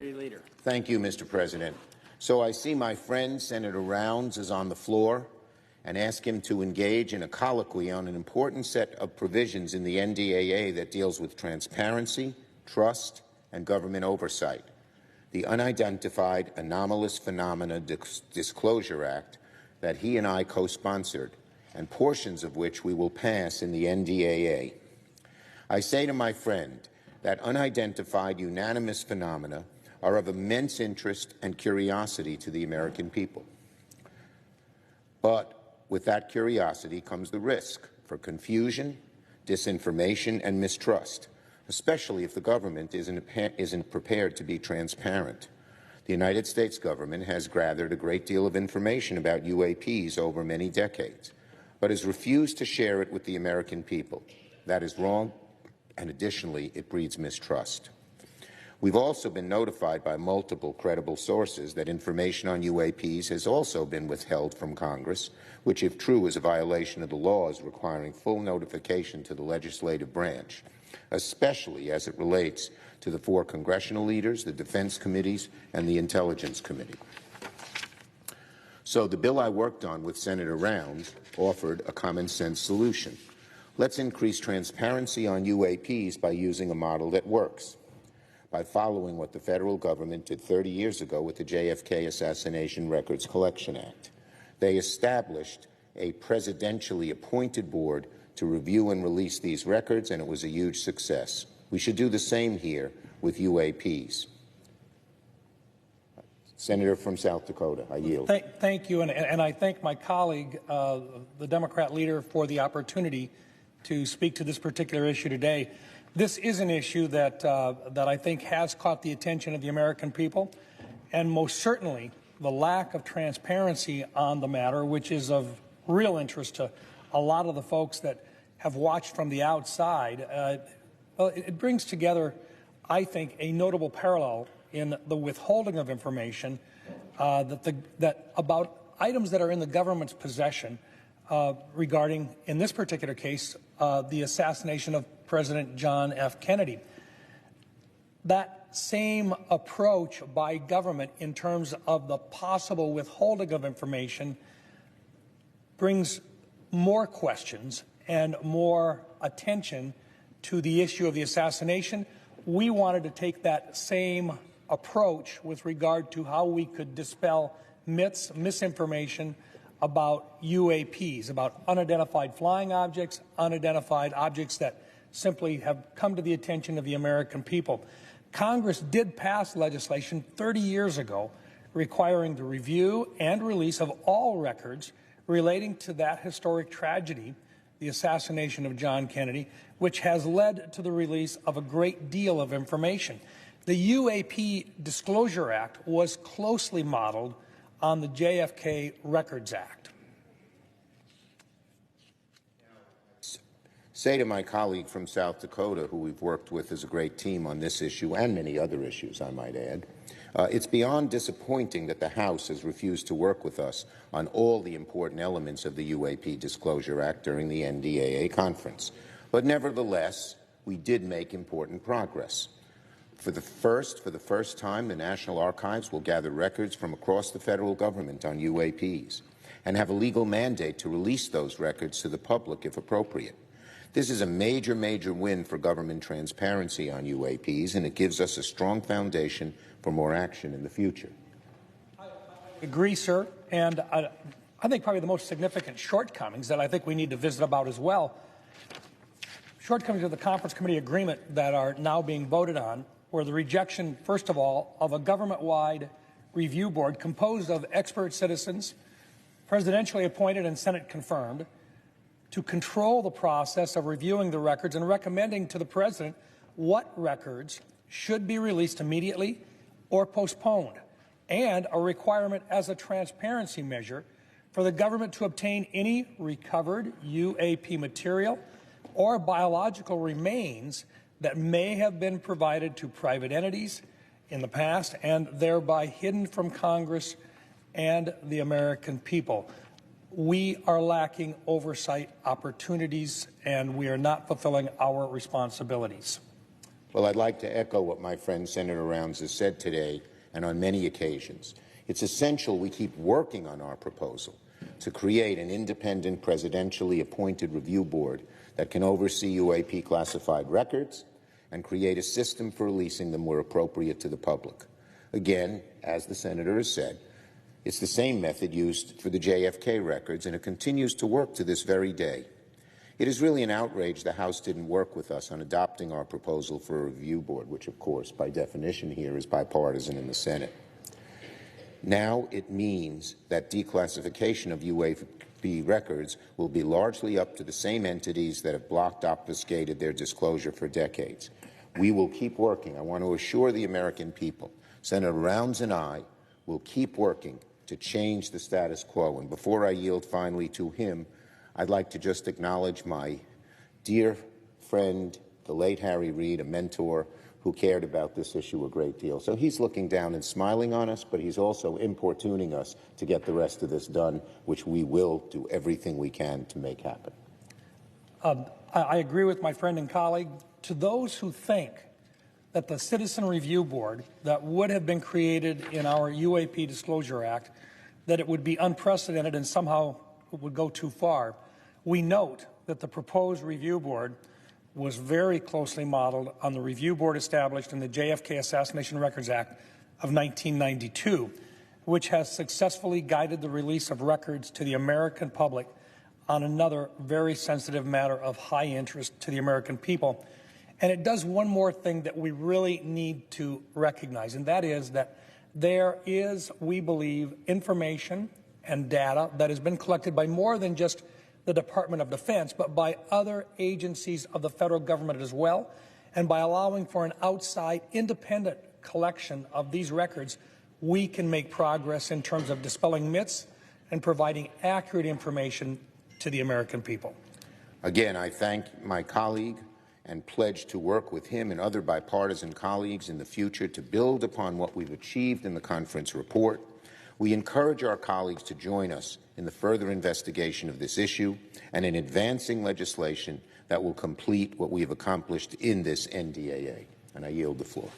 Leader. Thank you, Mr. President. So I see my friend Senator Rounds is on the floor and ask him to engage in a colloquy on an important set of provisions in the NDAA that deals with transparency, trust, and government oversight. The Unidentified Anomalous Phenomena Disclosure Act that he and I co-sponsored, and portions of which we will pass in the NDAA. I say to my friend that unidentified unanimous phenomena are of immense interest and curiosity to the American people. But with that curiosity comes the risk for confusion, disinformation, and mistrust, especially if the government isn't prepared to be transparent. The United States government has gathered a great deal of information about UAPs over many decades, but has refused to share it with the American people. That is wrong, and additionally, it breeds mistrust. We've also been notified by multiple credible sources that information on UAPs has also been withheld from Congress, which, if true, is a violation of the laws requiring full notification to the legislative branch, especially as it relates to the 4 congressional leaders, the defense committees, and the Intelligence Committee. So the bill I worked on with Senator Rounds offered a common-sense solution. Let's increase transparency on UAPs by using a model that works, by following what the federal government did 30 years ago with the JFK Assassination Records Collection Act. They established a presidentially appointed board to review and release these records, and it was a huge success. We should do the same here with UAPs. Senator from South Dakota, I yield. Thank you, and I thank my colleague, the Democrat leader, for the opportunity to speak to this particular issue today. This is an issue that I think has caught the attention of the American people, and most certainly the lack of transparency on the matter, which is of real interest to a lot of the folks that have watched from the outside. Well, it brings together, I think, a notable parallel in the withholding of information about items that are in the government's possession regarding, in this particular case, the assassination of President John F. Kennedy. That same approach by government in terms of the possible withholding of information brings more questions and more attention to the issue of the assassination. We wanted to take that same approach with regard to how we could dispel myths, misinformation about UAPs, about unidentified flying objects, unidentified objects that simply have come to the attention of the American people. Congress did pass legislation 30 years ago requiring the review and release of all records relating to that historic tragedy, the assassination of John Kennedy, which has led to the release of a great deal of information. The UAP Disclosure Act was closely modeled on the JFK Records Act. Say to my colleague from South Dakota, who we've worked with as a great team on this issue and many other issues, I might add, it's beyond disappointing that the House has refused to work with us on all the important elements of the UAP Disclosure Act during the NDAA conference. But nevertheless, we did make important progress. For the first time, the National Archives will gather records from across the federal government on UAPs and have a legal mandate to release those records to the public if appropriate. This is a major, major win for government transparency on UAPs, and it gives us a strong foundation for more action in the future. I agree, sir, and I think probably the most significant shortcomings that I think we need to visit about as well, shortcomings of the Conference Committee agreement that are now being voted on, were the rejection, first of all, of a government-wide review board composed of expert citizens, presidentially appointed and Senate confirmed, to control the process of reviewing the records and recommending to the President what records should be released immediately or postponed, and a requirement as a transparency measure for the government to obtain any recovered UAP material or biological remains that may have been provided to private entities in the past and thereby hidden from Congress and the American people. We are lacking oversight opportunities, and we are not fulfilling our responsibilities. Well, I'd like to echo what my friend Senator Rounds has said today and on many occasions. It's essential we keep working on our proposal to create an independent, presidentially appointed review board that can oversee UAP classified records and create a system for releasing them where appropriate to the public. Again, as the Senator has said, it's the same method used for the JFK records, and it continues to work to this very day. It is really an outrage the House didn't work with us on adopting our proposal for a review board, which, of course, by definition here is bipartisan in the Senate. Now it means that declassification of UAP records will be largely up to the same entities that have blocked, obfuscated their disclosure for decades. We will keep working. I want to assure the American people, Senator Rounds and I will keep working to change the status quo. And before I yield finally to him, I'd like to just acknowledge my dear friend, the late Harry Reid, a mentor who cared about this issue a great deal. So he's looking down and smiling on us, but he's also importuning us to get the rest of this done, which we will do everything we can to make happen. I agree with my friend and colleague. To those who think that the Citizen Review Board that would have been created in our UAP Disclosure Act, that it would be unprecedented and somehow would go too far, we note that the proposed review board was very closely modeled on the review board established in the JFK Assassination Records Act of 1992, which has successfully guided the release of records to the American public on another very sensitive matter of high interest to the American people. And it does one more thing that we really need to recognize, and that is that there is, we believe, information and data that has been collected by more than just the Department of Defense, but by other agencies of the federal government as well. And by allowing for an outside independent collection of these records, we can make progress in terms of dispelling myths and providing accurate information to the American people. Again, I thank my colleague and pledge to work with him and other bipartisan colleagues in the future to build upon what we've achieved in the conference report. We encourage our colleagues to join us in the further investigation of this issue and in advancing legislation that will complete what we have accomplished in this NDAA. And I yield the floor.